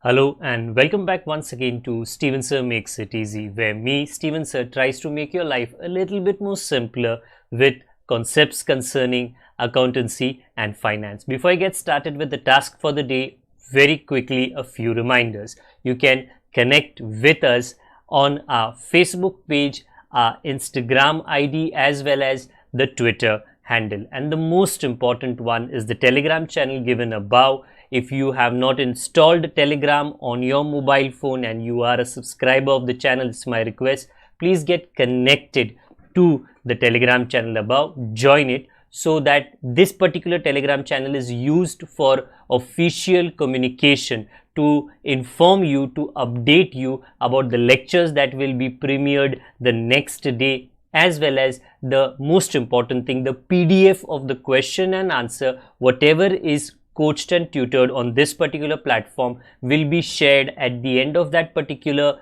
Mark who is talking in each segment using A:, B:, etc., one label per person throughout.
A: Hello and welcome back once again to Steven Sir Makes It Easy, where me, Steven Sir, tries to make your life a little bit more simpler with concepts concerning accountancy and finance. Before I get started with the task for the day, very quickly a few reminders. You can connect with us on our Facebook page, our Instagram ID, as well as the Twitter handle. And the most important one is the Telegram channel given above. If you have not installed Telegram on your mobile phone and you are a subscriber of the channel, it's my request, please get connected to the Telegram channel above, join it, so that this particular Telegram channel is used for official communication to inform you, to update you about the lectures that will be premiered the next day, as well as the most important thing, the PDF of the question and answer, whatever is coached and tutored on this particular platform will be shared at the end of that particular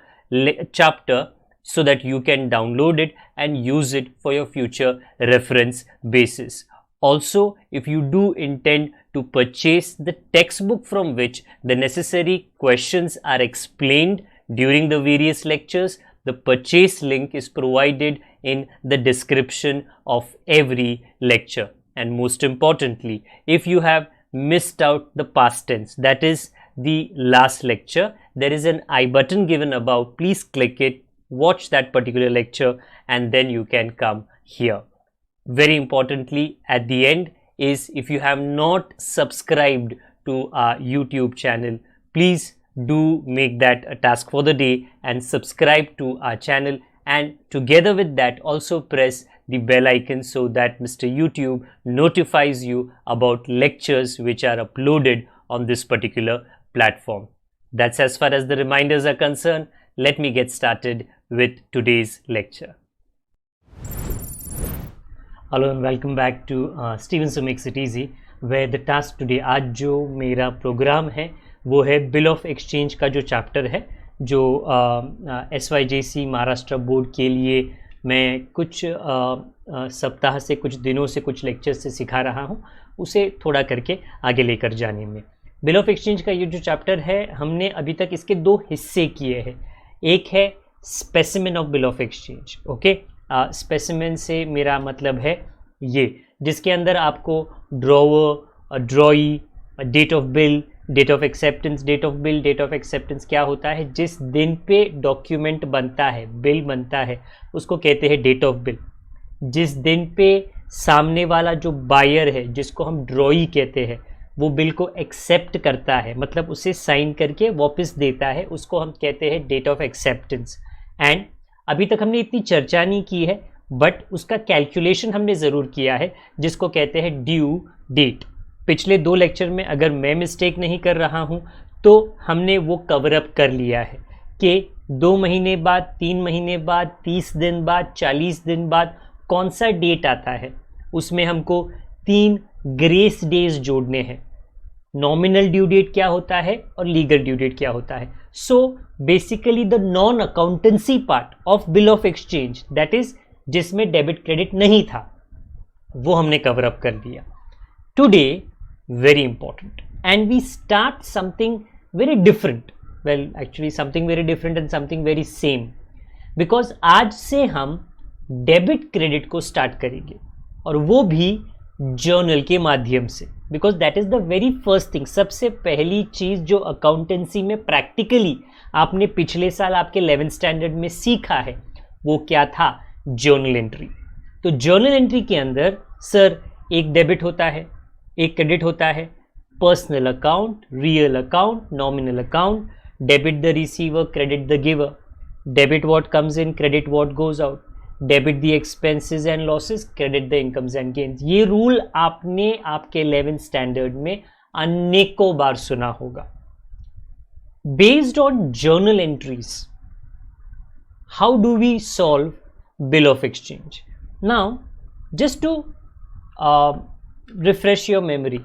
A: chapter, so that you can download it and use it for your future reference basis. Also, if you do intend to purchase the textbook from which the necessary questions are explained during the various lectures, the purchase link is provided in the description of every lecture. And most importantly, if you have missed out the past tense, that is the last lecture, there is an I button given above. Please click it, watch that particular lecture, and then you can come here. Very importantly, at the end is, if you have not subscribed to our YouTube channel, please do make that a task for the day and subscribe to our channel, and together with that also press the bell icon so that Mr. YouTube notifies you about lectures which are uploaded on this particular platform. That's as far as the reminders are concerned. Let me get started with today's lecture. Hello and welcome back to Steven Sir Makes It Easy, where the task today, आज जो मेरा programme है वो है bill of exchange का जो chapter है, जो SYJC महाराष्ट्र बोर्ड के लिए मैं कुछ सप्ताह से, कुछ दिनों से, कुछ लेक्चर्स से सिखा रहा हूँ, उसे थोड़ा करके आगे लेकर जाने में। बिल ऑफ एक्सचेंज का ये जो चैप्टर है, हमने अभी तक इसके दो हिस्से किए हैं। एक है specimen of bill of exchange. Okay, specimen से मेरा मतलब है ये, जिसके अंदर आपको drawer, drawee, date of bill, date of acceptance, date of bill, date of acceptance क्या होता है, जिस दिन पे डॉक्यूमेंट बनता है, बिल बनता है, उसको कहते हैं डेट ऑफ बिल। जिस दिन पे सामने वाला जो बायर है, जिसको हम ड्रॉई कहते हैं, वो बिल को एक्सेप्ट करता है, मतलब उसे साइन करके वापस देता है, उसको हम कहते हैं डेट ऑफ एक्सेप्टेंस। एंड अभी तक हमने इतनी चर्चा नहीं की है, बट उसका कैलकुलेशन हमने ज़रूर किया है, जिसको कहते हैं ड्यू डेट। पिछले दो लेक्चर में, अगर मैं मिस्टेक नहीं कर रहा हूं, तो हमने वो कवर अप कर लिया है कि 2 महीने बाद, 3 महीने बाद, 30 दिन बाद, 40 दिन बाद कौन सा डेट आता है। उसमें हमको 3 ग्रेस डेज जोड़ने हैं। नॉमिनल ड्यू डेट क्या होता है और लीगल ड्यू डेट क्या होता है। So basically the non accountancy part of bill of exchange, that is जिसमें डेबिट क्रेडिट नहीं था, वो हमने कवर अप कर दिया। Today very important, and we start something very different, well actually something very different and something very same, because आज से हम डेबिट क्रेडिट को स्टार्ट करेंगे, और वो भी जर्नल के माध्यम से, because that is the very first thing. सबसे पहली चीज जो अकाउंटेंसी में प्रैक्टिकली आपने पिछले साल आपके 11th स्टैंडर्ड में सीखा है, वो क्या था, जर्नल एंट्री। तो जर्नल एंट्री के अंदर सर एक डेबिट होता है, एक क्रेडिट होता है, personal account, real account, nominal account, debit the receiver, credit the giver, debit what comes in, credit what goes out, debit the expenses and losses, credit the incomes and gains. ये rule आपने आपके 11th standard में अनेकों बार सुना होगा। Based on journal entries, how do we solve bill of exchange? Now just to refresh your memory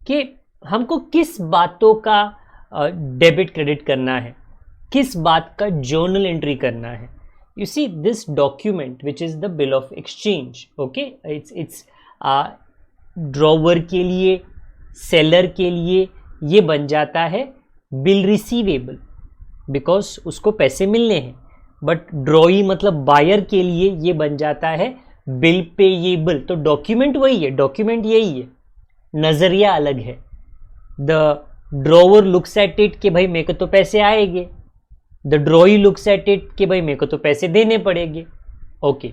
A: कि हमको किस बातों का डेबिट क्रेडिट करना है, किस बात का जर्नल एंट्री करना है। You see this document which is the bill of exchange, okay, it's drawer के लिए, सेलर के लिए ये बन जाता है बिल रिसीवेबल, बिकॉज उसको पैसे मिलने हैं, बट ड्रॉई मतलब बायर के लिए ये बन जाता है बिल पेएबल। तो डॉक्यूमेंट वही है, डॉक्यूमेंट यही है, नजरिया अलग है। The drawer looks at it कि भाई मेरे को तो पैसे आएंगे, द ड्रॉई लुक्स एट इट कि भाई मेरे को तो पैसे देने पड़ेंगे। ओके,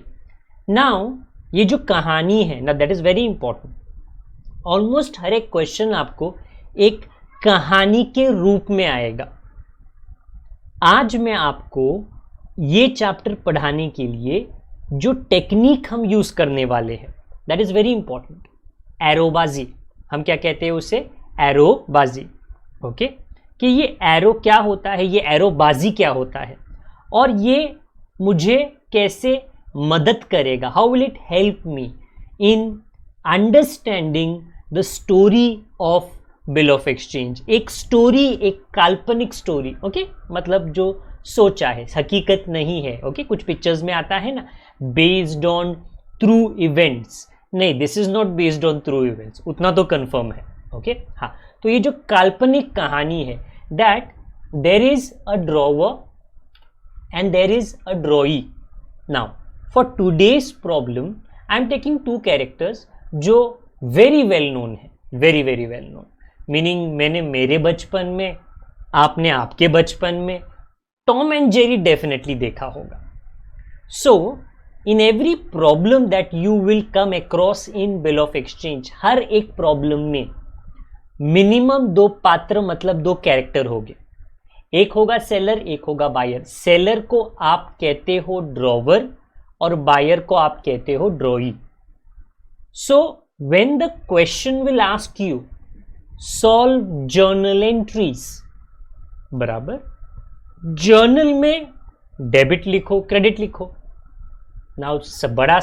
A: नाउ ये जो कहानी है ना, that is very important. Almost हर एक क्वेश्चन आपको एक कहानी के रूप में आएगा। आज मैं आपको ये चैप्टर पढ़ाने के लिए जो टेक्निक हम यूज करने वाले हैं, दैट इज वेरी इंपॉर्टेंट। एरोबाजी, हम क्या कहते हैं उसे, एरोबाजी। ओके, कि ये एरो क्या होता है, ये एरोबाजी क्या होता है, और ये मुझे कैसे मदद करेगा, how will it help me in understanding the story of bill of exchange. एक स्टोरी, एक काल्पनिक स्टोरी, ओके, मतलब जो सोचा है, हकीकत नहीं है। ओके, कुछ पिक्चर्स में आता है ना, बेस्ड ऑन ट्रू इवेंट्स, नहीं, this is not based on true events, उतना तो कंफर्म है। ओके, हाँ, तो ये जो काल्पनिक कहानी है, that there is a drawer and there is a drawee. Now for today's problem I am taking two characters जो वेरी वेल नोन है, very very well known, meaning मैंने मेरे बचपन में, आपने आपके बचपन में टॉम एंड जेरी डेफिनेटली देखा होगा। So in every problem that you will come across in bill of exchange, हर एक प्रॉब्लम में मिनिमम दो पात्र मतलब दो कैरेक्टर होंगे, एक होगा सेलर, एक होगा बायर। सेलर को आप कहते हो ड्रॉवर और बायर को आप कहते हो ड्रॉई। So when the question will ask you solve journal entries, बराबर, जर्नल में डेबिट लिखो, क्रेडिट लिखो। नाउ बड़ा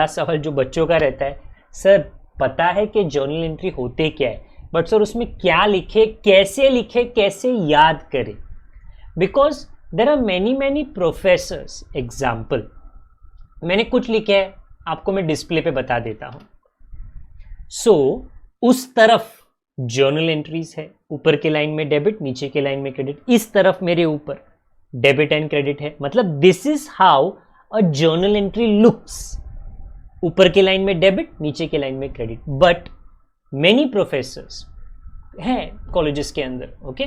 A: सवाल जो बच्चों का रहता है, सर पता है कि जर्नल एंट्री होते क्या है, बट सर उसमें क्या लिखे, कैसे याद करें, because there are many professors. Example मैंने कुछ लिखे है, आपको मैं डिस्प्ले पे बता देता हूं। सो उस तरफ जर्नल एंट्रीज है, ऊपर के लाइन में डेबिट, नीचे के लाइन में क्रेडिट, इस तरफ मेरे ऊपर डेबिट एंड क्रेडिट है, मतलब this is how a journal entry looks. ऊपर के लाइन में डेबिट, नीचे के लाइन में क्रेडिट। बट मेनी प्रोफेसर्स हैं कॉलेजेस के अंदर, ओके,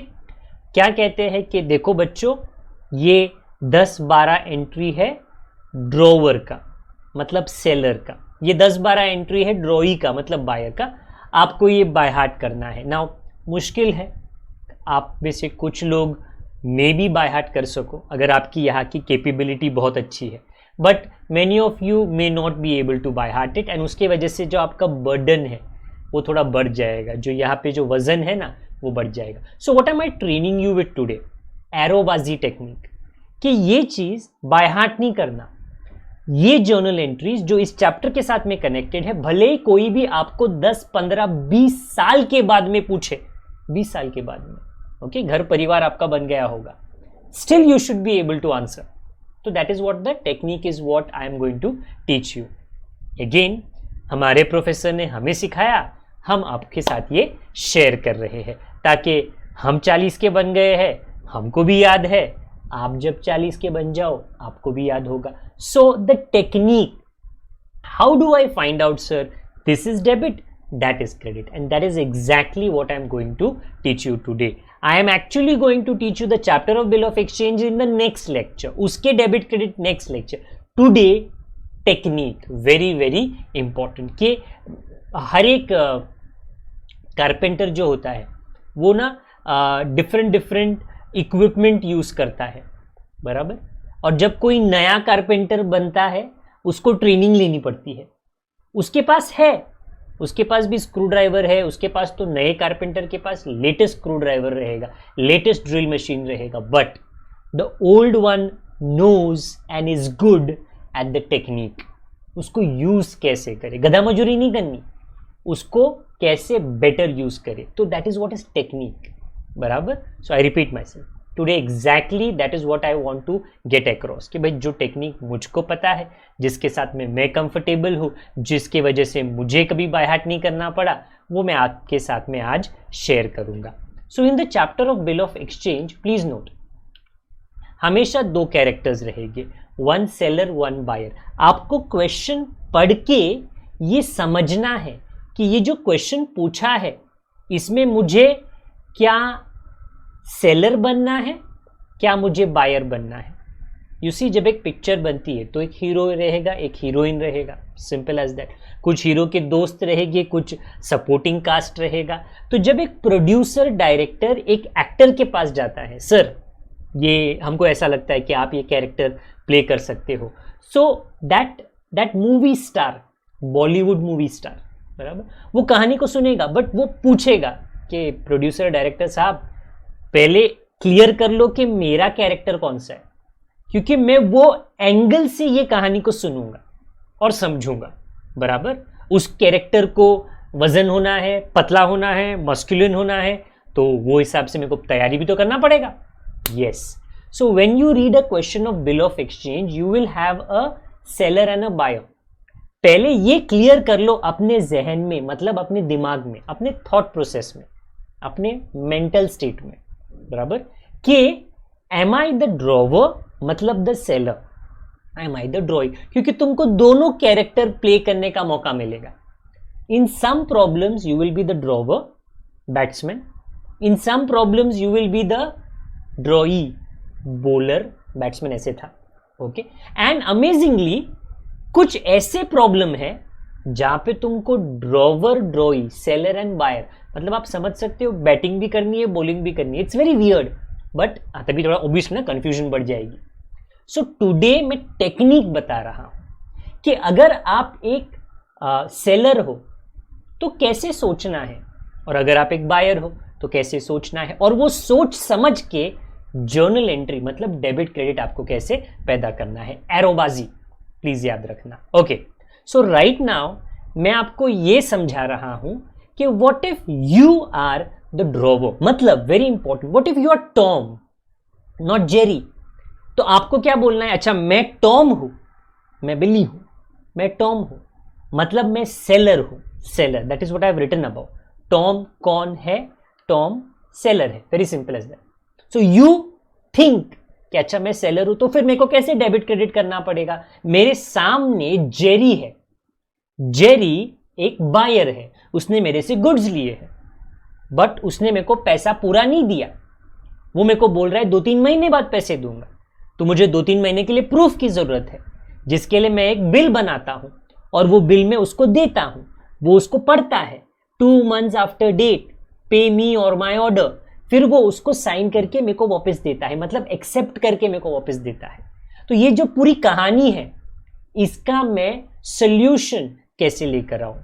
A: क्या कहते हैं कि देखो बच्चों, ये 10-12 एंट्री है ड्रॉवर का, मतलब सेलर का, ये 10-12 एंट्री है ड्रॉई का, मतलब बायर का, आपको ये बाय हार्ट करना है। नाउ मुश्किल है, आप में से कुछ लोग मे बी बाय हार्ट कर सको अगर आपकी यहाँ की कैपेबिलिटी बहुत अच्छी है, but many of you may not be able to by heart it, and उसके वजह से जो आपका बर्डन है वो थोड़ा बढ़ जाएगा, जो यहाँ पे जो वजन है ना वो बढ़ जाएगा। So what am I training you with today, एरोबाजी टेक्निक, कि ये चीज बाय हार्ट नहीं करना। ये जर्नल एंट्रीज जो इस चैप्टर के साथ में कनेक्टेड है, भले ही कोई भी आपको 10, 15, 20 साल के बाद में पूछे, 20 साल के बाद में, ओके, घर परिवार आपका बन गया होगा, still you should be able to answer. तो that is what the technique is, what I am going to teach you. Again हमारे प्रोफेसर ने हमें सिखाया, हम आपके साथ ये शेयर कर रहे हैं, ताकि हम 40 के बन गए हैं, हमको भी याद है, आप जब 40 के बन जाओ आपको भी याद होगा। So the technique, how do I find out sir this is debit, that is credit, and that is exactly what I am going to teach you today. I am actually going to teach you the chapter of bill of exchange in the next lecture, उसके debit credit next lecture. Today technique very very important, कि हर एक carpenter जो होता है वो ना different equipment use करता है, बराबर, और जब कोई नया कारपेंटर बनता है उसको ट्रेनिंग लेनी पड़ती है, उसके पास भी स्क्रू ड्राइवर है, उसके पास तो नए कारपेंटर के पास लेटेस्ट स्क्रू ड्राइवर रहेगा, लेटेस्ट ड्रिल मशीन रहेगा, but the old one knows and is good at the technique. उसको यूज कैसे करे, गधा मजूरी नहीं करनी, उसको कैसे बेटर यूज करे, तो that is what is technique, बराबर। So I repeat myself today, exactly that is what I want to get across, कि भाई जो टेक्निक मुझको पता है, जिसके साथ में मैं कंफर्टेबल हूँ, जिसके वजह से मुझे कभी बाय हार्ट नहीं करना पड़ा, वो मैं आपके साथ में आज शेयर करूंगा। So in the chapter of bill of exchange please note, हमेशा दो कैरेक्टर्स रहेंगे, वन सेलर वन बायर। आपको क्वेश्चन पढ़ के ये समझना है कि ये जो क्वेश्चन पूछा है इसमें मुझे क्या सेलर बनना है, क्या मुझे बायर बनना है। यू सी, जब एक पिक्चर बनती है तो एक हीरो रहेगा, एक हीरोइन रहेगा, सिंपल एज दैट। कुछ हीरो के दोस्त रहेंगे, कुछ सपोर्टिंग कास्ट रहेगा। तो जब एक प्रोड्यूसर डायरेक्टर एक एक्टर के पास जाता है, सर ये हमको ऐसा लगता है कि आप ये कैरेक्टर प्ले कर सकते हो, so that movie star, Bollywood movie star, बराबर, वो कहानी को सुनेगा, बट वो पूछेगा कि प्रोड्यूसर डायरेक्टर साहब पहले क्लियर कर लो कि मेरा कैरेक्टर कौन सा है, क्योंकि मैं वो एंगल से ये कहानी को सुनूंगा और समझूंगा, बराबर। उस कैरेक्टर को वजन होना है, पतला होना है, मस्कुलिन होना है, तो वो हिसाब से मेरे को तैयारी भी तो करना पड़ेगा। Yes, so when you read a question of bill of exchange you will have a seller and a buyer. पहले ये क्लियर कर लो अपने जहन में, मतलब अपने दिमाग में, अपने थॉट प्रोसेस में, अपने मेंटल स्टेट में, बराबर, कि एम आई द ड्रॉवर मतलब the seller, am I the drawing, क्योंकि तुमको दोनों कैरेक्टर प्ले करने का मौका मिलेगा। In some problems you will be the drawer, batsman, in some problems you will be the drawee, bowler, batsman ऐसे था, ओके। एंड अमेजिंगली कुछ ऐसे प्रॉब्लम है जहां पे तुमको drawer, drawee, seller and buyer, मतलब आप समझ सकते हो बैटिंग भी करनी है, बॉलिंग भी करनी है। इट्स वेरी वियर्ड, बट तभी थोड़ा ऑब्वियस ना कंफ्यूजन बढ़ जाएगी। सो टुडे मैं टेक्निक बता रहा हूं कि अगर आप एक सेलर हो तो कैसे सोचना है, और अगर आप एक बायर हो तो कैसे सोचना है, और वो सोच समझ के जर्नल एंट्री मतलब डेबिट क्रेडिट आपको कैसे पैदा करना है। एरोबाजी प्लीज याद रखना, ओके। सो राइट नाउ मैं आपको ये समझा रहा हूं कि what if you are the drawer, मतलब very important, what if you are Tom not Jerry. तो आपको क्या बोलना है, अच्छा मैं टॉम हूं, मैं बिल्ली हूं, मैं टॉम हूं, मतलब मैं सेलर हूं, seller, that is what I have written about. Tom कौन है, टॉम सेलर है, very simple as that. So you think कि अच्छा मैं सेलर हूं तो फिर मेरे को कैसे डेबिट क्रेडिट करना पड़ेगा। मेरे सामने जेरी है, जेरी एक बायर है, उसने मेरे से गुड्स लिए हैं, बट उसने मेरे को पैसा पूरा नहीं दिया। वो मेरे को बोल रहा है 2-3 महीने बाद पैसे दूंगा, तो मुझे 2-3 महीने के लिए प्रूफ की जरूरत है, जिसके लिए मैं एक बिल बनाता हूं और वो बिल में उसको देता हूं, वो उसको पढ़ता है, 2 months आफ्टर डेट पे मी और माई ऑर्डर, फिर वो उसको साइन करके मेरे को वापस देता है, मतलब एक्सेप्ट करके मेरे को वापस देता है। तो ये जो पूरी कहानी है इसका मैं सोल्यूशन कैसे लेकर आऊं,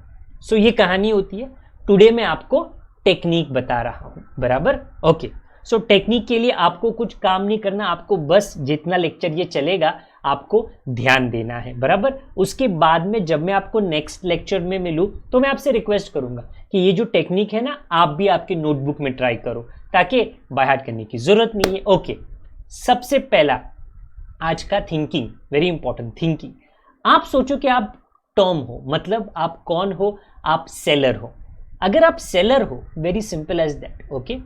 A: सो ये कहानी होती है। टुडे मैं आपको टेक्निक बता रहा हूं, बराबर, ओके। सो टेक्निक के लिए आपको कुछ काम नहीं करना, आपको बस जितना लेक्चर ये चलेगा आपको ध्यान देना है, बराबर। उसके बाद में जब मैं आपको नेक्स्ट लेक्चर में मिलूं तो मैं आपसे रिक्वेस्ट करूंगा कि ये जो टेक्निक है ना आप भी आपके नोटबुक में ट्राई करो, ताकि बाय हार्ट करने की जरूरत नहीं है, ओके। सबसे पहला आज का थिंकिंग, वेरी इंपॉर्टेंट थिंकिंग। आप सोचो कि आप टॉम हो, मतलब आप कौन हो, आप सेलर हो। अगर आप सेलर हो, very simple as that, okay.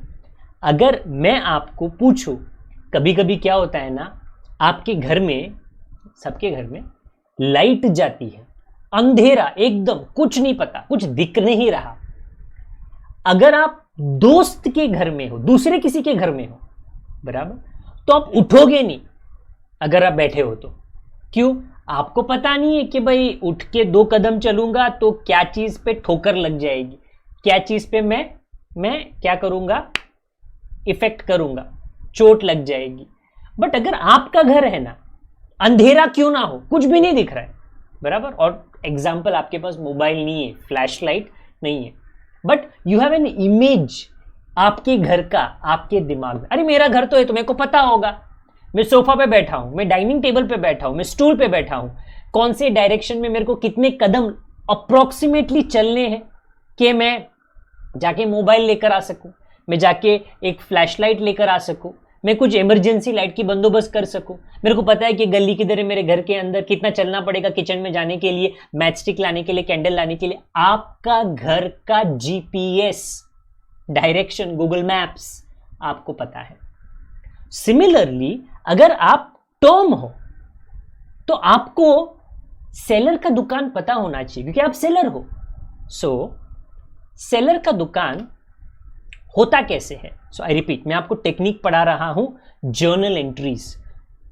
A: अगर मैं आपको पूछूं, कभी कभी क्या होता है ना, आपके घर में, सबके घर में लाइट जाती है, अंधेरा एकदम, कुछ नहीं पता, कुछ दिख नहीं रहा। अगर आप दोस्त के घर में हो, दूसरे किसी के घर में हो, बराबर, तो आप उठोगे नहीं अगर आप बैठे हो तो। क्यों? आपको पता नहीं है कि भाई उठ के 2 कदम चलूंगा तो क्या चीज पे ठोकर लग जाएगी, क्या चीज पे मैं क्या करूंगा, इफेक्ट करूंगा, चोट लग जाएगी। बट अगर आपका घर है ना, अंधेरा क्यों ना हो, कुछ भी नहीं दिख रहा है, बराबर, और एग्जाम्पल आपके पास मोबाइल नहीं है, फ्लैश लाइट नहीं है, but you have an image आपके घर का आपके दिमाग में। अरे मेरा घर तो है तो मेरे को पता होगा, मैं सोफा पे बैठा हूं, मैं डाइनिंग टेबल पे बैठा हूं, मैं स्टूल पे बैठा हूं, कौन से डायरेक्शन में मेरे को कितने कदम अप्रोक्सीमेटली चलने हैं कि मैं जाके मोबाइल लेकर आ सकूं, मैं जाके एक फ्लैशलाइट लेकर आ सकूं, मैं कुछ इमरजेंसी लाइट की बंदोबस्त कर सकूं। मेरे को पता है कि गली किधर है, मेरे घर के अंदर कितना चलना पड़ेगा किचन में जाने के लिए, मैच स्टिक लाने के लिए, कैंडल लाने के लिए। आपका घर का जीपीएस डायरेक्शन, गूगल मैप्स आपको पता है। सिमिलरली अगर आप टॉम हो तो आपको सेलर का दुकान पता होना चाहिए क्योंकि आप सेलर हो। सो सेलर का दुकान होता कैसे है? सो आई रिपीट, मैं आपको टेक्निक पढ़ा रहा हूं जर्नल एंट्रीज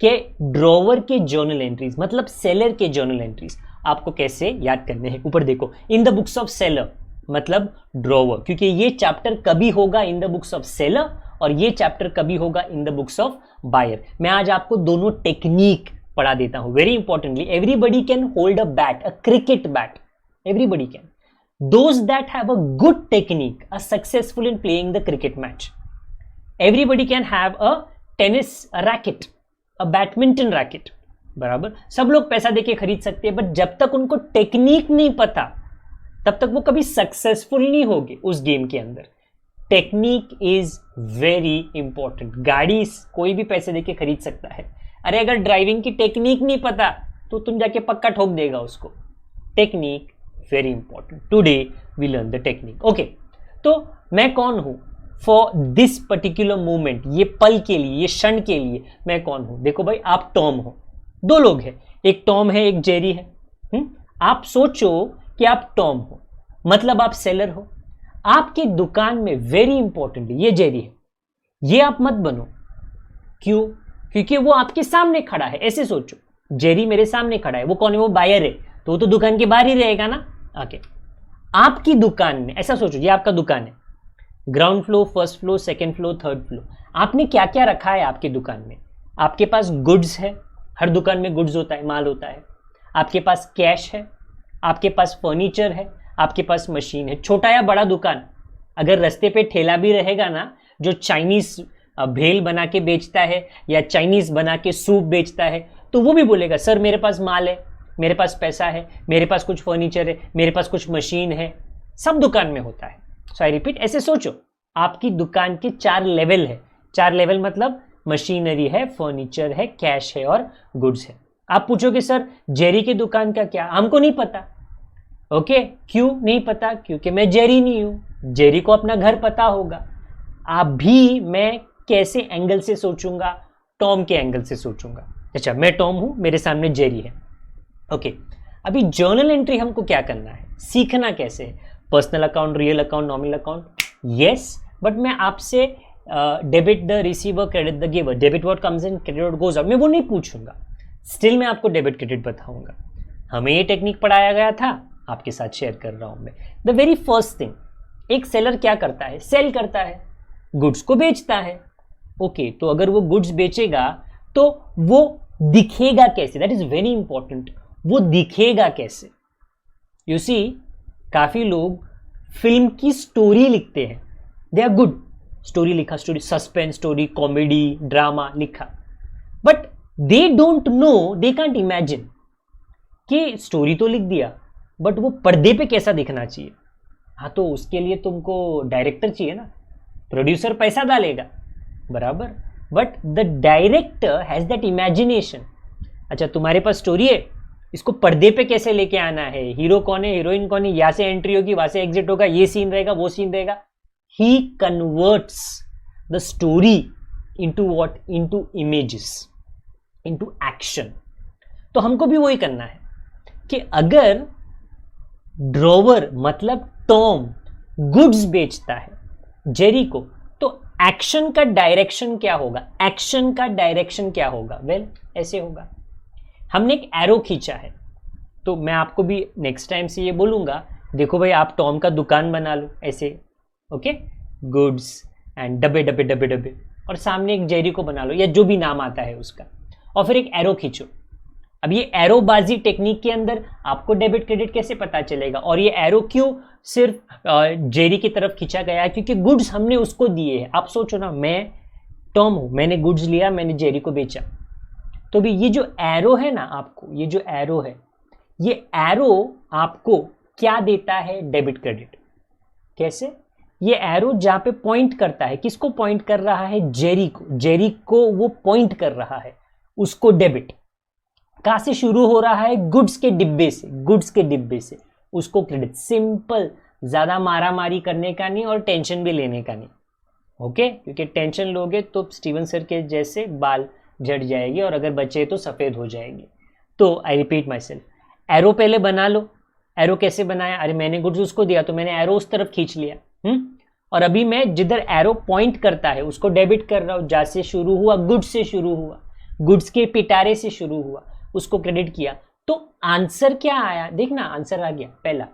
A: के, ड्रॉवर के जर्नल एंट्रीज, मतलब सेलर के जर्नल एंट्रीज आपको कैसे याद करने हैं। ऊपर देखो, in the books of seller मतलब ड्रॉवर, क्योंकि ये चैप्टर कभी होगा in the books of seller और ये चैप्टर कभी होगा in the books of buyer. मैं आज आपको दोनों टेक्निक पढ़ा देता हूं। Very importantly, everybody can hold a bat, a cricket bat, everybody can. Those that have a good technique are successful in playing the cricket match. Everybody can have a tennis racket, a badminton racket. बराबर, सब लोग पैसा देके खरीद सकते हैं, but जब तक उनको टेक्निक नहीं पता तब तक वो कभी सक्सेसफुल नहीं होंगे उस गेम के अंदर। Technique is very important. गाड़ी कोई भी पैसे देके खरीद सकता है, अरे अगर ड्राइविंग की टेक्निक नहीं पता तो तुम जाके पक्का ठोक देगा उसको। Technique very important. Today we learn the technique. Okay, तो मैं कौन हूं फॉर दिस पर्टिकुलर मोमेंट, ये पल के लिए, ये क्षण के लिए मैं कौन हूं? देखो भाई, आप टॉम हो, दो लोग हैं, एक टॉम है एक जेरी है। आप सोचो कि आप टॉम हो, मतलब आप सेलर हो। आपकी दुकान में वेरी इंपॉर्टेंट ये जेरी है, ये आप मत बनो। क्यों? क्योंकि वो आपके सामने खड़ा है। ऐसे सोचो, जेरी मेरे सामने खड़ा है, वो कौन है? वो बायर है, तो वो तो दुकान के बाहर ही रहेगा ना। ओके, आपकी दुकान में ऐसा सोचो, ये आपका दुकान है, ground floor, first floor, second floor, third floor. आपने क्या क्या रखा है आपकी दुकान में? आपके पास गुड्स है, हर दुकान में गुड्स होता है, माल होता है। आपके पास कैश है, आपके पास फर्नीचर है, आपके पास मशीन है। छोटा या बड़ा दुकान, अगर रास्ते पे ठेला भी रहेगा ना जो चाइनीज भेल बना के बेचता है या चाइनीज बना के सूप बेचता है, तो वो भी बोलेगा सर मेरे पास माल है, मेरे पास पैसा है, मेरे पास कुछ फर्नीचर है, मेरे पास कुछ मशीन है। सब दुकान में होता है। सो आई रिपीट, ऐसे सोचो, आपकी दुकान के 4 लेवल है। 4 लेवल मतलब मशीनरी है, फर्नीचर है, कैश है और गुड्स है। आप पूछोगे सर जेरी की दुकान का क्या? हमको नहीं पता। ओके, क्यों नहीं पता? क्योंकि मैं जेरी नहीं हूं। जेरी को अपना घर पता होगा। आप भी, मैं कैसे एंगल से सोचूंगा? टॉम के एंगल से सोचूंगा। अच्छा, मैं टॉम हूं, मेरे सामने जेरी है। ओके, अभी जर्नल एंट्री हमको क्या करना है, सीखना कैसे है? Personal account, real account, nominal account, yes, but मैं आपसे debit the receiver, credit the giver, debit what comes in, credit what goes out, मैं वो नहीं पूछूंगा। स्टिल मैं आपको डेबिट क्रेडिट बताऊंगा। हमें ये टेक्निक पढ़ाया गया था, आपके साथ शेयर कर रहा हूं मैं। द वेरी फर्स्ट थिंग, एक सेलर क्या करता है? सेल करता है, गुड्स को बेचता है। ओके, तो अगर वो गुड्स बेचेगा तो वो दिखेगा कैसे? That is very important. वो दिखेगा कैसे? यू सी, काफी लोग फिल्म की स्टोरी लिखते हैं, दे आर गुड, स्टोरी लिखा, story suspense story, comedy, drama लिखा, but they don't know, they can't imagine कि स्टोरी तो लिख दिया बट वो पर्दे पे कैसा दिखना चाहिए। हाँ, तो उसके लिए तुमको डायरेक्टर चाहिए ना, प्रोड्यूसर पैसा डालेगा, बराबर, but the director has that imagination. अच्छा, तुम्हारे पास स्टोरी है, इसको पर्दे पे कैसे लेके आना है, हीरो कौन है, हीरोइन कौन है, यहाँ से एंट्री होगी, वहां से एग्जिट होगा, ये सीन रहेगा, वो सीन रहेगा। He converts the story into what, into images, into action. तो हमको भी वही करना है कि अगर ड्रॉवर मतलब टॉम गुड्स बेचता है जेरी को, तो एक्शन का डायरेक्शन क्या होगा? एक्शन का डायरेक्शन क्या होगा? वेल, ऐसे होगा। हमने एक एरो खींचा है, तो मैं आपको भी नेक्स्ट टाइम से ये बोलूंगा, देखो भाई आप टॉम का दुकान बना लो ऐसे, ओके, गुड्स एंड डब्बे डब्बे डब्बे डब्बे, और सामने एक जेरी को बना लो या जो भी नाम आता है उसका, और फिर एक एरो खींचो। अब ये एरोबाजी टेक्निक के अंदर आपको डेबिट क्रेडिट कैसे पता चलेगा? और ये एरो क्यों सिर्फ जेरी की तरफ खींचा गया है? क्योंकि गुड्स हमने उसको दिए हैं। आप सोचो ना, मैं टॉम हूं, मैंने गुड्स लिया, मैंने जेरी को बेचा, तो भी ये जो एरो है ना, आपको ये जो एरो है, ये एरो आपको क्या देता है? Debit credit. कैसे? ये एरो जहां पे पॉइंट करता है, किसको पॉइंट कर रहा है? जेरी को। जेरी को वो पॉइंट कर रहा है, उसको डेबिट। कहां से शुरू हो रहा है? गुड्स के डिब्बे से, गुड्स के डिब्बे से, उसको क्रेडिट। सिंपल, ज़्यादा मारा मारी करने का नहीं और टेंशन भी लेने का नहीं, ओके? क्योंकि टेंशन लोगे तो स्टीवन सर के जैसे बाल झड़ जाएगी और अगर बचे तो सफ़ेद हो जाएंगे। तो आई रिपीट माई सेल्फ, एरो पहले बना लो। एरो कैसे बनाया? अरे मैंने गुड्स उसको दिया तो मैंने एरो उस तरफ खींच लिया, और अभी मैं जिधर एरो पॉइंट करता है उसको डेबिट कर रहा हूँ। जा से शुरू हुआ, गुड्स से शुरू हुआ, गुड्स के पिटारे से शुरू हुआ, उसको क्रेडिट किया। तो आंसर क्या आया? देखना आंसर आ गया पहला,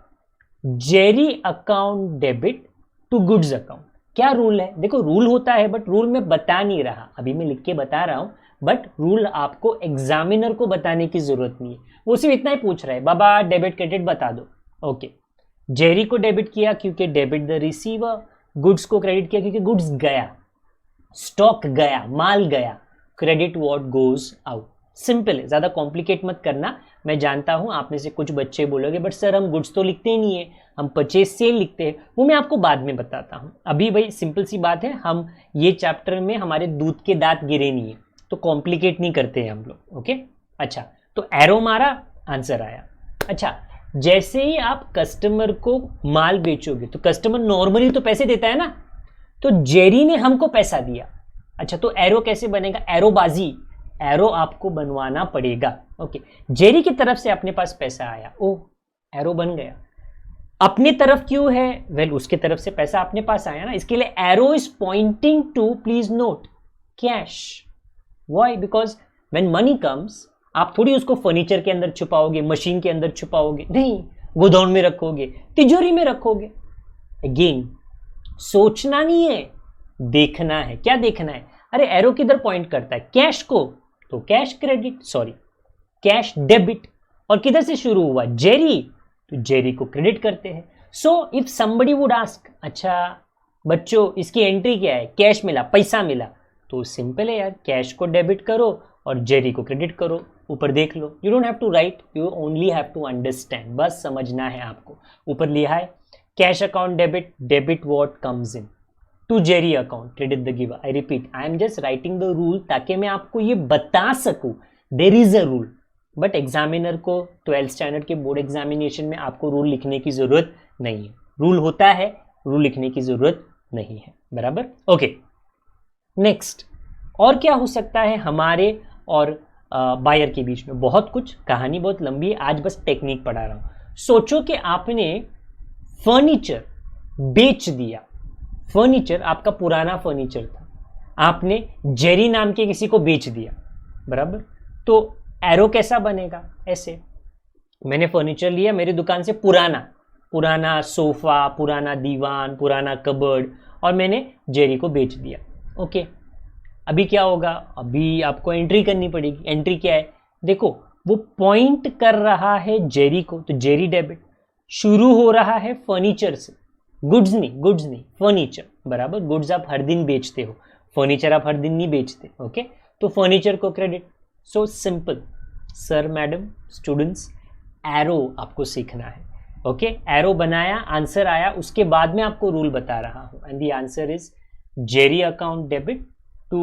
A: Jerry account debit to goods account. क्या रूल है? देखो रूल होता है बट रूल मैं बता नहीं रहा, अभी मैं लिख के बता रहा हूं, बट रूल आपको एग्जामिनर को बताने की जरूरत नहीं है। वो सिर्फ इतना ही पूछ रहा है, बाबा डेबिट क्रेडिट बता दो। ओके, जेरी को डेबिट किया क्योंकि डेबिट द रिसीवर, गुड्स को क्रेडिट किया क्योंकि गुड्स गया, स्टॉक गया, माल गया, credit what goes out. Simple है, ज्यादा कॉम्प्लिकेट मत करना। मैं जानता हूं आप में से कुछ बच्चे बोलोगे बट सर हम गुड्स तो लिखते ही नहीं है, हम परचेज सेल लिखते हैं। वो मैं आपको बाद में बताता हूं। अभी भाई सिंपल सी बात है, हम ये चैप्टर में हमारे दूध के दांत गिरे नहीं है तो कॉम्प्लिकेट नहीं करते हैं हम लोग, ओके? अच्छा, तो एरो मारा, आंसर आया। अच्छा, जैसे ही आप कस्टमर को माल बेचोगे तो कस्टमर नॉर्मली तो पैसे देता है ना, तो जेरी ने हमको पैसा दिया। अच्छा, तो एरो कैसे बनेगा? एरोबाजी, एरो आपको बनवाना पड़ेगा, ओके? जेरी की तरफ से अपने पास पैसा आया, ओ एरो बन गया। अपनी तरफ क्यों है? वेल, उसके तरफ से पैसा अपने पास आया ना, इसके लिए arrow is pointing to, please note, cash. Why? Because when money comes, आप थोड़ी उसको फर्नीचर के अंदर छुपाओगे, मशीन के अंदर छुपाओगे, नहीं, गोदाम में रखोगे, तिजोरी में रखोगे। अगेन, सोचना नहीं है, देखना है। क्या देखना है? अरे एरो किधर पॉइंट करता है? कैश को, तो cash credit, sorry cash debit. और किधर से शुरू हुआ? जेरी, तो जेरी को क्रेडिट करते हैं। सो इफ समबडी वुड आस्क, अच्छा बच्चों इसकी एंट्री क्या है? कैश मिला, पैसा मिला, तो सिंपल है यार, कैश को डेबिट करो और जेरी को क्रेडिट करो। ऊपर देख लो, you don't have to write, you only have to understand, बस समझना है आपको। ऊपर लिखा है cash account debit, debit what comes into Jerry account, credit the giver. I repeat, I am just writing the rule ताकि मैं आपको ये बता सकूं there is a rule. But examiner को 12th स्टैंडर्ड के बोर्ड एग्जामिनेशन में आपको रूल लिखने की जरूरत नहीं है। रूल होता है, रूल लिखने की जरूरत नहीं है, बराबर? ओके, नेक्स्ट और क्या हो सकता है हमारे और बायर के बीच में? बहुत कुछ, कहानी बहुत लंबी है, आज बस टेक्निक पढ़ा रहा हूं। सोचो कि आपने फर्नीचर बेच दिया, फर्नीचर आपका पुराना फर्नीचर था, आपने जेरी नाम के किसी को बेच दिया, बराबर? तो एरो कैसा बनेगा? ऐसे, मैंने फर्नीचर लिया मेरी दुकान से, पुराना सोफा, पुराना दीवान, पुराना कबर्ड, और मैंने जेरी को बेच दिया, ओके? अभी क्या होगा? अभी आपको एंट्री करनी पड़ेगी। एंट्री क्या है? देखो, वो पॉइंट कर रहा है जेरी को, तो जेरी डेबिट, शुरू हो रहा है फर्नीचर से, गुड्स नहीं फर्नीचर, बराबर? गुड्स आप हर दिन बेचते हो, फर्नीचर आप हर दिन नहीं बेचते, ओके? तो फर्नीचर को credit. So simple sir, madam, students, arrow आपको सीखना है, ओके? एरो बनाया, आंसर आया, उसके बाद में आपको रूल बता रहा हूं, and the answer is Jerry account debit to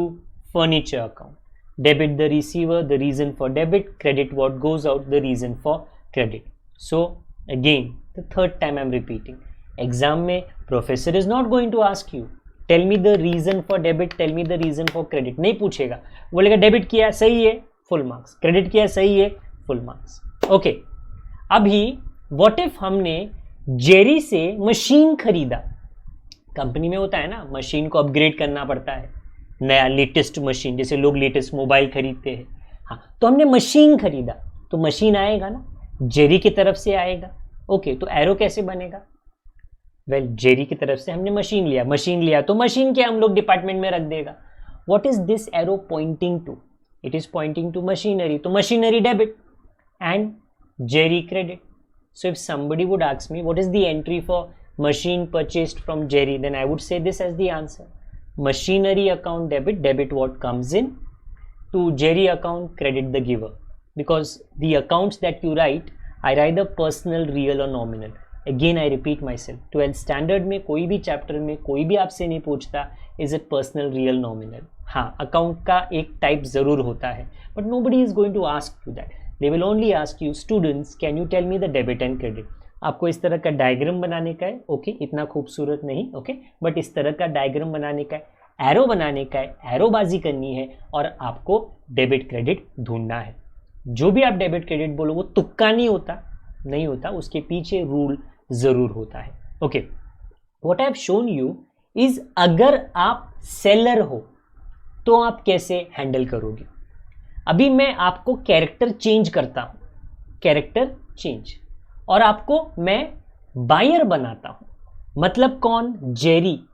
A: furniture account, debit the receiver, the reason for debit, credit what goes out, the reason for credit. So again, the third time I'm repeating, exam mein professor is not going to ask you tell me the reason for debit, tell me the reason for credit, नहीं पूछेगा, बोलेगा debit किया सही है full marks, credit किया सही है full marks, okay? अभी व्हाट इफ हमने जेरी से मशीन खरीदा? कंपनी में होता है ना, मशीन को अपग्रेड करना पड़ता है, नया लेटेस्ट मशीन, जैसे लोग लेटेस्ट मोबाइल खरीदते हैं, हाँ, तो हमने मशीन खरीदा, तो मशीन आएगा ना, जेरी की तरफ से आएगा, ओके? तो एरो कैसे बनेगा? वेल, जेरी की तरफ से हमने मशीन लिया तो मशीन के हम लोग डिपार्टमेंट में रख देगा। What is this arrow pointing to? It is pointing to machinery, तो machinery debit and Jerry credit. So if somebody would ask me what is the entry for machine purchased from Jerry, then I would say this as the answer, machinery account debit what comes in, to Jerry account credit the giver, because the accounts that you write are either personal, real or nominal. Again I repeat myself, 12th standard में कोई भी chapter में कोई भी आपसे नहीं पूछता is it personal, real, nominal. हाँ, अकाउंट का एक टाइप जरूर होता है, but nobody is going to ask you that. They will only ask you, students can you tell me the debit and credit. आपको इस तरह का डायग्राम बनाने का है, ओके, इतना खूबसूरत नहीं, ओके, बट इस तरह का डायग्राम बनाने का है, एरो बनाने का है, एरोबाजी करनी है और आपको डेबिट क्रेडिट ढूंढना है। जो भी आप डेबिट क्रेडिट बोलो वो तुक्का नहीं होता, उसके पीछे रूल जरूर होता है। Okay, what I have shown you is अगर आप सेलर हो तो आप कैसे हैंडल करोगे। अभी मैं आपको कैरेक्टर चेंज करता हूं, कैरेक्टर चेंज, और आपको मैं बायर बनाता हूं। मतलब कौन? जेरी।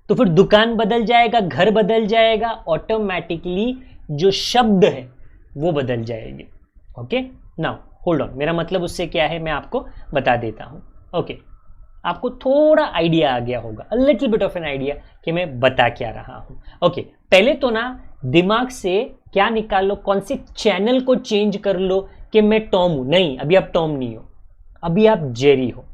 A: तो फिर दुकान बदल जाएगा, घर बदल जाएगा, ऑटोमेटिकली जो शब्द है वो बदल जाएंगे। ओके, नाउ होल्ड ऑन, मेरा मतलब उससे क्या है मैं आपको बता देता हूं। ओके, आपको थोड़ा आइडिया आ गया होगा, a little bit of an idea कि मैं बता क्या रहा हूं। ओके, पहले तो ना दिमाग से क्या निकाल लो, कौन से चैनल को चेंज कर लो कि मैं टॉम हूं। नहीं, अभी आप टॉम नहीं हो, अभी आप जेरी हो।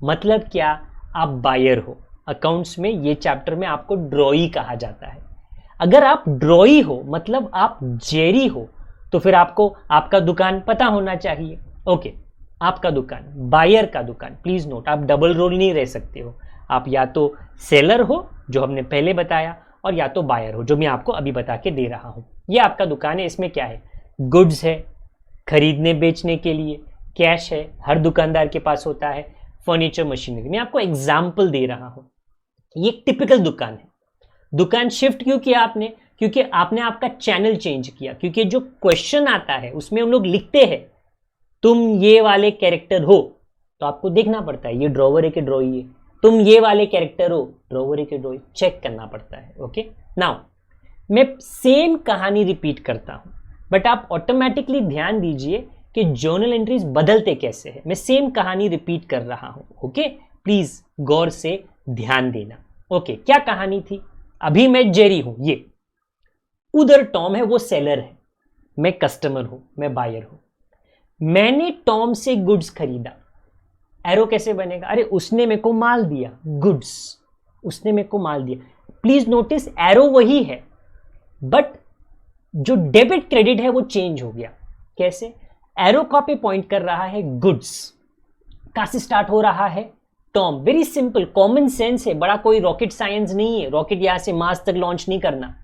A: मतलब क्या? आप बायर हो। अकाउंट्स में ये चैप्टर में आपको ड्रॉई कहा जाता है। अगर आप ड्रॉई हो मतलब आप जेरी हो, तो फिर आपको आपका दुकान पता होना चाहिए। ओके, आपका दुकान, बायर का दुकान, प्लीज नोट, आप डबल रोल नहीं रह सकते हो। आप या तो सेलर हो जो हमने पहले बताया, और या तो बायर हो जो मैं आपको अभी बता के दे रहा हूं। ये आपका दुकान है, इसमें क्या है? गुड्स है खरीदने बेचने के लिए, कैश है हर दुकानदार के पास होता है, फर्नीचर, मशीनरी। मैं आपको एग्जाम्पल दे रहा हूं। ये एक टिपिकल दुकान है। दुकान शिफ्ट क्यों किया आपने? क्योंकि आपने आपका चैनल चेंज किया। क्योंकि जो क्वेश्चन आता है उसमें हम लोग लिखते हैं तुम ये वाले कैरेक्टर हो, तो आपको देखना पड़ता है ये ड्रॉवर है कि ड्रॉई है। तुम ये वाले कैरेक्टर हो, ड्रॉवर है कि ड्रॉई, चेक करना पड़ता है। ओके, नाउ मैं सेम कहानी रिपीट करता हूं, बट आप ऑटोमेटिकली ध्यान दीजिए कि जर्नल एंट्रीज बदलते कैसे हैं। मैं सेम कहानी रिपीट कर रहा हूं। ओके, प्लीज गौर से ध्यान देना। ओके, क्या कहानी थी? अभी मैं जेरी हूं, ये उधर टॉम है, वो सेलर है, मैं कस्टमर हूं, मैं बायर हूं। मैंने टॉम से गुड्स खरीदा। एरो कैसे बनेगा? अरे उसने मेरे को माल दिया, गुड्स, उसने मेरे को माल दिया। प्लीज नोटिस एरो वही है, बट जो डेबिट क्रेडिट है वो चेंज हो गया। कैसे? एरो का पे पॉइंट कर रहा है गुड्स, कहां से स्टार्ट हो रहा है? Tom. Very simple, common sense है, बड़ा कोई रॉकेट साइंस नहीं है। रॉकेट यहां से मार्स तक लॉन्च नहीं करना,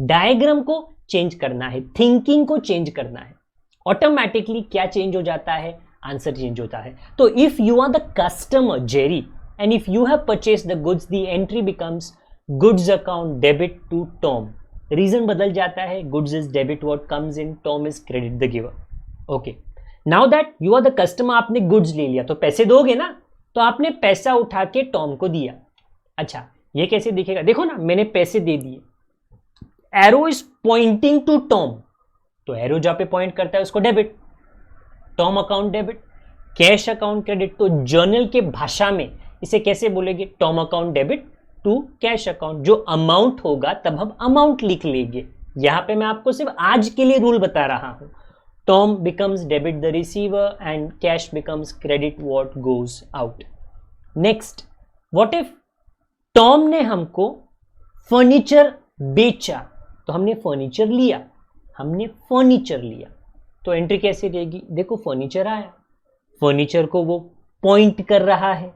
A: डायग्राम को चेंज करना है, थिंकिंग को चेंज करना है। ऑटोमेटिकली क्या चेंज हो जाता है? आंसर चेंज होता है। तो if you are the customer Jerry and if you have purchase the goods, the entry becomes goods account debit to Tom. Reason बदल जाता है, goods is debit, what comes in, Tom is credit the giver. Okay, now that you are the customer, आपने goods ले लिया तो पैसे दोगे ना, तो आपने पैसा उठा के टॉम को दिया। अच्छा, ये कैसे दिखेगा? देखो ना, मैंने पैसे दे दिए, arrow is pointing to Tom, तो एरो जहां पे पॉइंट करता है उसको debit, Tom account debit, cash account credit. तो जर्नल के भाषा में इसे कैसे बोलेंगे? Tom account debit to cash account. जो अमाउंट होगा तब हम अमाउंट लिख लेंगे। यहां पे मैं आपको सिर्फ आज के लिए रूल बता रहा हूं। Tom becomes debit the receiver and cash becomes credit what goes out. Next, what if Tom ने हमको फर्नीचर बेचा, तो हमने फर्नीचर लिया, तो एंट्री कैसे रहेगी? देखो फर्नीचर आया, फर्नीचर को वो पॉइंट कर रहा है,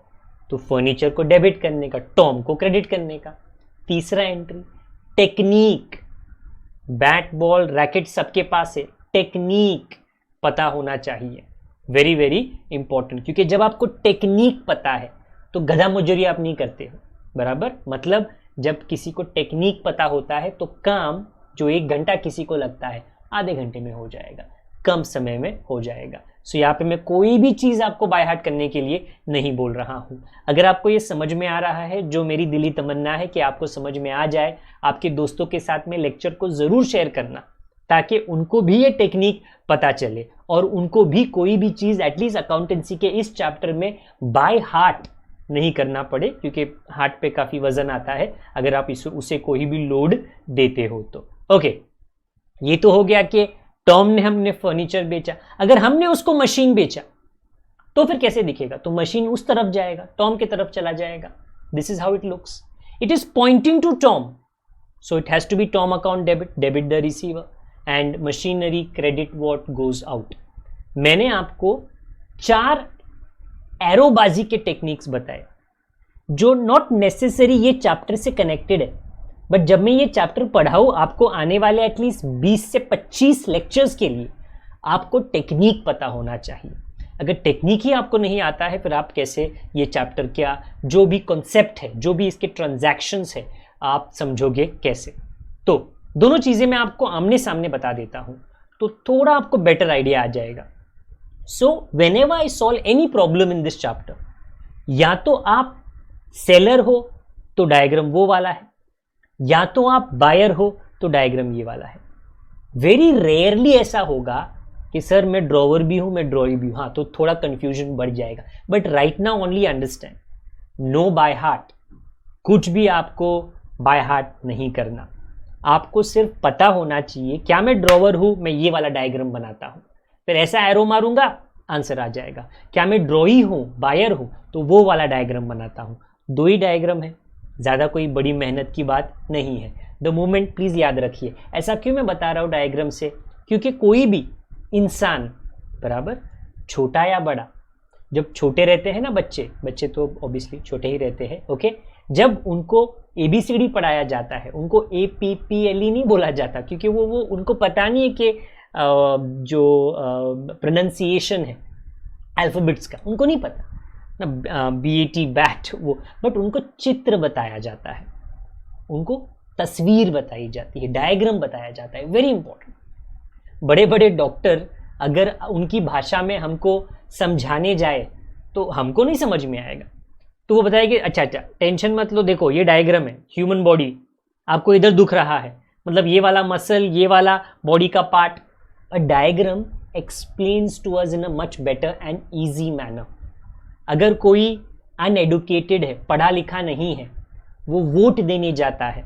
A: तो फर्नीचर को डेबिट करने का, टॉम को क्रेडिट करने का। तीसरा entry, technique, bat ball racket सबके पास है, टेक्निक पता होना चाहिए, वेरी वेरी इंपॉर्टेंट। क्योंकि जब आपको टेक्निक पता है तो गधा मुजरी आप नहीं करते हो, बराबर। मतलब जब किसी को टेक्निक पता होता है तो काम जो 1 घंटा किसी को लगता है आधे घंटे में हो जाएगा, कम समय में हो जाएगा। सो यहाँ पे मैं कोई भी चीज़ आपको बाय हार्ट करने के लिए नहीं बोल रहा हूँ। अगर आपको ये समझ में आ रहा है, जो मेरी दिली तमन्ना है कि आपको समझ में आ जाए, आपके दोस्तों के साथ में लेक्चर को ज़रूर शेयर करना, ताकि उनको भी ये टेक्निक पता चले और उनको भी कोई भी चीज़ एटलीस्ट अकाउंटेंसी के इस चैप्टर में बाय हार्ट नहीं करना पड़े, क्योंकि हार्ट पे काफ़ी वजन आता है अगर आप उसे कोई भी लोड देते हो तो। ओके, ये तो हो गया कि टॉम ने हमने फर्नीचर बेचा। अगर हमने उसको मशीन बेचा तो फिर कैसे दिखेगा? तो मशीन उस तरफ जाएगा, टॉम की तरफ चला जाएगा। This is how it looks, it is pointing to Tom, so it has to be Tom account debit, debit the receiver and machinery credit what goes out. मैंने आपको 4 एरोबाजी के टेक्निक्स बताए जो नॉट नेसेसरी ये चैप्टर से connected है, but जब मैं ये चैप्टर पढ़ाऊँ आपको आने वाले एटलीस्ट 20 से 25 लेक्चर्स के लिए आपको टेक्निक पता होना चाहिए। अगर टेक्निक ही आपको नहीं आता है फिर आप कैसे ये चैप्टर क्या जो भी कॉन्सेप्ट है, जो भी इसके ट्रांजैक्शंस है, आप समझोगे कैसे। तो दोनों चीज़ें मैं आपको आमने सामने बता देता हूँ तो थोड़ा आपको बेटर आइडिया आ जाएगा। So whenever I solve any problem in this chapter, या तो आप सेलर हो तो डायग्राम वो वाला है, या तो आप बायर हो तो डायग्राम ये वाला है। वेरी रेयरली ऐसा होगा कि सर मैं ड्रॉवर भी हूं, मैं ड्रॉई भी हूं, हाँ तो थोड़ा कंफ्यूजन बढ़ जाएगा। But right now only understand, no by heart, कुछ भी आपको बाय हार्ट नहीं करना। आपको सिर्फ पता होना चाहिए क्या मैं ड्रॉवर हूं, मैं ये वाला डायग्राम बनाता हूं, फिर ऐसा एरो मारूंगा आंसर आ जाएगा। क्या मैं ड्रॉई हूं, बायर हूं, तो वो वाला डायग्राम बनाता हूं। 2 ही डायग्राम है, ज़्यादा कोई बड़ी मेहनत की बात नहीं है। द मोमेंट प्लीज़ याद रखिए। ऐसा क्यों मैं बता रहा हूँ डायग्राम से, क्योंकि कोई भी इंसान बराबर छोटा या बड़ा, जब छोटे रहते हैं ना बच्चे तो ऑब्वियसली छोटे ही रहते हैं, ओके। जब उनको ABCD पढ़ाया जाता है उनको APPLE नहीं बोला जाता, क्योंकि वो उनको पता नहीं है कि जो प्रोनाउंसिएशन है अल्फ़ाबेट्स का उनको नहीं पता ना, BAT बैट वो, बट उनको चित्र बताया जाता है, उनको तस्वीर बताई जाती है, डायग्राम बताया जाता है। Very important. बड़े बड़े डॉक्टर अगर उनकी भाषा में हमको समझाने जाए तो हमको नहीं समझ में आएगा, तो वो बताएगी अच्छा टेंशन मत लो, देखो ये डायग्राम है, ह्यूमन बॉडी, आपको इधर दुख रहा है, मतलब ये वाला मसल, ये वाला बॉडी का part. A diagram explains to us in a much better and easy manner. अगर कोई अनएडुकेटेड है, पढ़ा लिखा नहीं है, वो वोट देने जाता है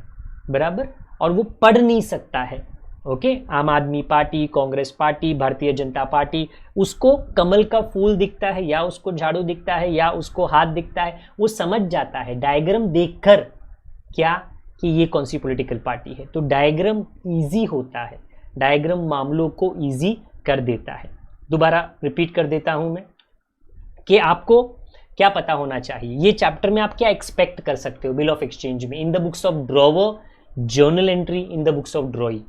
A: बराबर, और वो पढ़ नहीं सकता है, ओके, आम आदमी party, Congress party, Bharatiya Janata party, उसको कमल का फूल दिखता है या उसको झाड़ू दिखता है या उसको हाथ दिखता है, वो समझ जाता है डायग्राम देखकर क्या कि ये कौन सी पॉलिटिकल पार्टी है। तो डायग्राम इजी होता है, डायग्राम मामलों को इजी कर देता है। दोबारा रिपीट कर देता हूं मैं कि आपको क्या पता होना चाहिए। ये चैप्टर में आप क्या एक्सपेक्ट कर सकते हो बिल ऑफ एक्सचेंज में, in the books of drawer, journal entry in the books of drawee.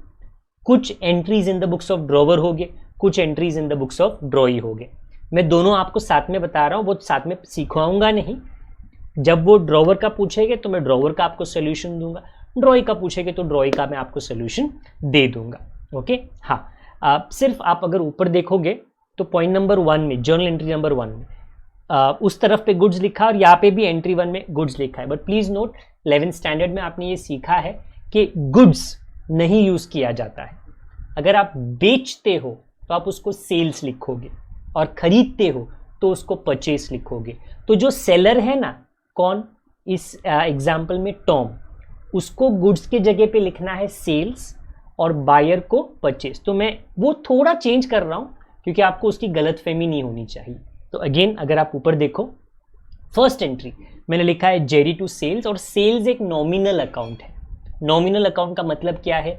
A: कुछ entries in the books of drawer हो गए, कुछ entries in the books of drawee हो गए। मैं दोनों आपको साथ में बता रहा हूँ, वो साथ में सिखवाऊंगा नहीं। जब वो ड्रॉवर का पूछेंगे तो मैं ड्रॉवर का आपको सोल्यूशन दूंगा, ड्रॉई का पूछेंगे तो ड्रॉई का मैं आपको सोल्यूशन दे दूंगा, ओके। हाँ, सिर्फ आप अगर ऊपर देखोगे तो पॉइंट नंबर 1 में, जर्नल एंट्री नंबर 1 में उस तरफ पे गुड्स लिखा और यहाँ पे भी एंट्री 1 में गुड्स लिखा है। But please note 11th standard में आपने ये सीखा है कि गुड्स नहीं यूज किया जाता है। अगर आप बेचते हो तो आप उसको सेल्स लिखोगे और खरीदते हो तो उसको परचेस लिखोगे। तो जो सेलर है ना, कौन, इस एग्जाम्पल में टॉम, उसको गुड्स के जगह पे लिखना है सेल्स और बायर को परचेस। तो मैं वो थोड़ा चेंज कर रहा हूँ क्योंकि आपको उसकी गलतफहमी नहीं होनी चाहिए। तो अगेन अगर आप ऊपर देखो, फर्स्ट एंट्री मैंने लिखा है जेरी टू सेल्स, और सेल्स एक नॉमिनल अकाउंट है। नॉमिनल अकाउंट का मतलब क्या है,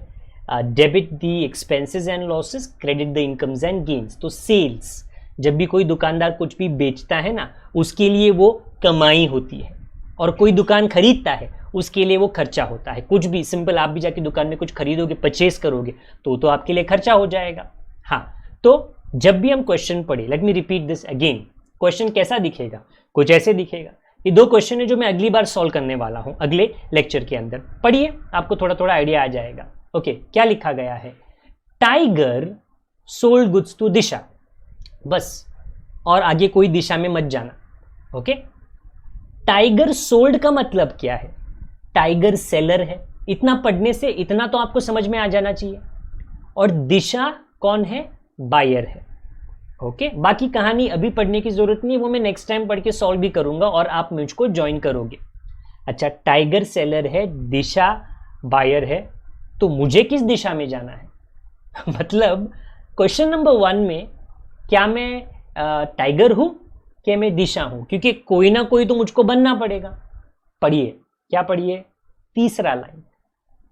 A: debit the expenses and losses, credit the incomes and gains. तो सेल्स, जब भी कोई दुकानदार कुछ भी बेचता है ना, उसके लिए वो कमाई होती है, और कोई दुकान खरीदता है उसके लिए वो खर्चा होता है। कुछ भी सिंपल, आप भी जाके दुकान में कुछ खरीदोगे, परचेस करोगे तो आपके लिए खर्चा हो जाएगा। हाँ, तो जब भी हम क्वेश्चन पढ़े, let me repeat this again, question कैसा दिखेगा, कुछ ऐसे दिखेगा। ये 2 क्वेश्चन है जो मैं अगली बार सॉल्व करने वाला हूं अगले लेक्चर के अंदर। पढ़िए, आपको थोड़ा थोड़ा आइडिया आ जाएगा। ओके, क्या लिखा गया है, टाइगर सोल्ड गुड्स टू दिशा, बस, और आगे कोई दिशा में मत जाना। ओके, टाइगर सोल्ड का मतलब क्या है, टाइगर सेलर है। इतना पढ़ने से इतना तो आपको समझ में आ जाना चाहिए। और दिशा कौन है, बायर है। ओके, बाकी कहानी अभी पढ़ने की जरूरत नहीं है, वो मैं नेक्स्ट टाइम पढ़ के सॉल्व भी करूंगा और आप मुझको ज्वाइन करोगे। अच्छा, टाइगर सेलर है, दिशा बायर है, तो मुझे किस दिशा में जाना है मतलब क्वेश्चन नंबर 1 में क्या मैं टाइगर हूं क्या मैं दिशा हूं, क्योंकि कोई ना कोई तो मुझको बनना पड़ेगा। पढ़िए, क्या पढ़िए, तीसरा line,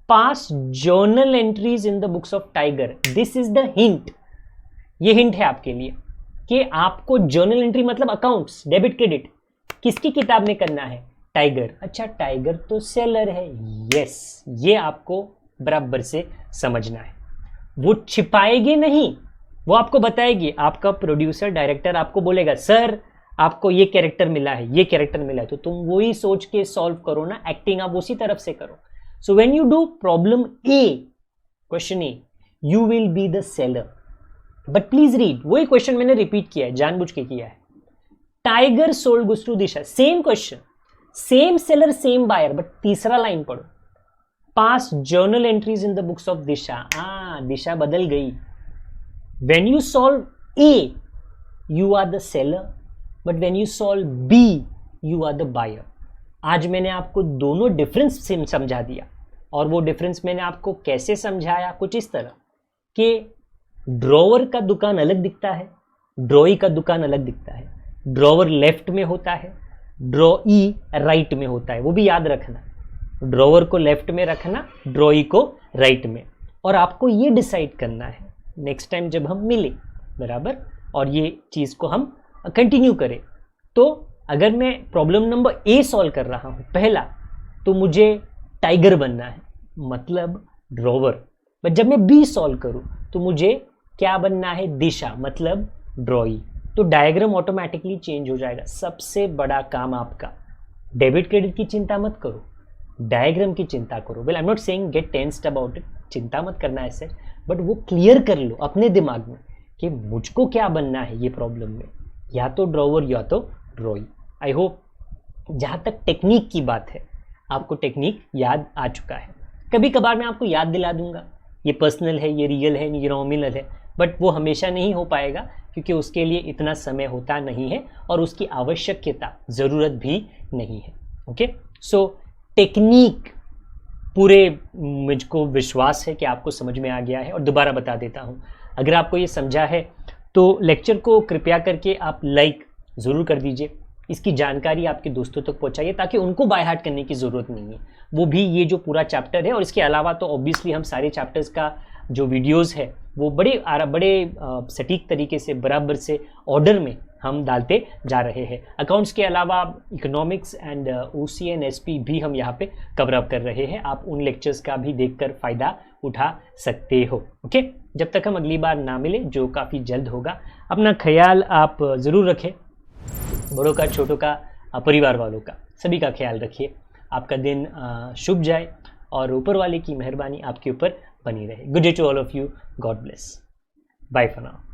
A: pass journal entries in the books of tiger, this is the hint. ये हिंट है आपके लिए। कि आपको जर्नल एंट्री मतलब अकाउंट्स, डेबिट क्रेडिट किसकी किताब में करना है? टाइगर। अच्छा, टाइगर तो सेलर है। यस, ये आपको बराबर से समझना है। वो छिपाएगी नहीं, वो आपको बताएगी। आपका प्रोड्यूसर डायरेक्टर आपको बोलेगा सर आपको ये कैरेक्टर मिला है, ये कैरेक्टर मिला है, तो तुम वही सोच के सॉल्व करो ना, एक्टिंग आप उसी तरफ से करो। So when you do problem A, question A, you will be the seller. But please read, वही क्वेश्चन मैंने रिपीट किया है, जानबूझ के किया है। Tiger sold goods to Disha, same question, same seller same buyer, but तीसरा लाइन पढ़ो, pass journal entries in the books of Disha. Disha बदल गई। When you solve A you are the seller, but when you solve B you are the buyer. आज मैंने आपको दोनों difference समझा दिया, और वो डिफरेंस मैंने आपको कैसे समझाया, कुछ इस तरह कि ड्रॉवर का दुकान अलग दिखता है, ड्रॉई का दुकान अलग दिखता है। ड्रॉवर लेफ्ट में होता है, ड्रॉई राइट में होता है, वो भी याद रखना। ड्रॉवर को लेफ्ट में रखना, ड्रॉई को राइट में। और आपको ये डिसाइड करना है नेक्स्ट टाइम जब हम मिले, बराबर, और ये चीज़ को हम कंटिन्यू करें। तो अगर मैं प्रॉब्लम नंबर ए सॉल्व कर रहा हूँ पहला, तो मुझे टाइगर बनना है, मतलब ड्रॉवर। बट जब मैं बी सॉल्व करूँ तो मुझे क्या बनना है? दिशा, मतलब ड्रॉई। तो डायग्राम ऑटोमेटिकली चेंज हो जाएगा। सबसे बड़ा काम आपका, डेबिट क्रेडिट की चिंता मत करो, डायग्राम की चिंता करो। Well I am not saying get tensed about it, चिंता मत करना ऐसे, बट वो क्लियर कर लो अपने दिमाग में कि मुझको क्या बनना है ये प्रॉब्लम में, या तो ड्रॉवर या तो ड्रॉई। आई होप जहाँ तक टेक्निक की बात है आपको टेक्निक याद आ चुका है। कभी कभार मैं आपको याद दिला दूंगा, ये पर्सनल है, ये रियल है, ये नॉमिनल है, बट वो हमेशा नहीं हो पाएगा क्योंकि उसके लिए इतना समय होता नहीं है और उसकी आवश्यकता, ज़रूरत भी नहीं है। ओके, सो टेक्निक पूरे मुझको विश्वास है कि आपको समझ में आ गया है। और दोबारा बता देता हूँ, अगर आपको ये समझा है तो लेक्चर को कृपया करके आप लाइक ज़रूर कर दीजिए, इसकी जानकारी आपके दोस्तों तक पहुँचाइए ताकि उनको बाय हार्ट करने की ज़रूरत नहीं है, वो भी ये जो पूरा चैप्टर है। और इसके अलावा तो ऑब्वियसली हम सारे चैप्टर्स का जो वीडियोस है वो बड़े सटीक तरीके से, बराबर से ऑर्डर में हम डालते जा रहे हैं। अकाउंट्स के अलावा economics and OC and SP भी हम यहाँ पे कवर अप कर रहे हैं। आप उन लेक्चर्स का भी देखकर फ़ायदा उठा सकते हो। ओके, जब तक हम अगली बार ना मिले, जो काफ़ी जल्द होगा, अपना ख्याल आप ज़रूर रखें। बड़ों का, छोटों का, परिवार वालों का, सभी का ख्याल रखिए। आपका दिन शुभ जाए और ऊपर वाले की मेहरबानी आपके ऊपर बनी रहे। Good day to all of you, God bless, bye for now.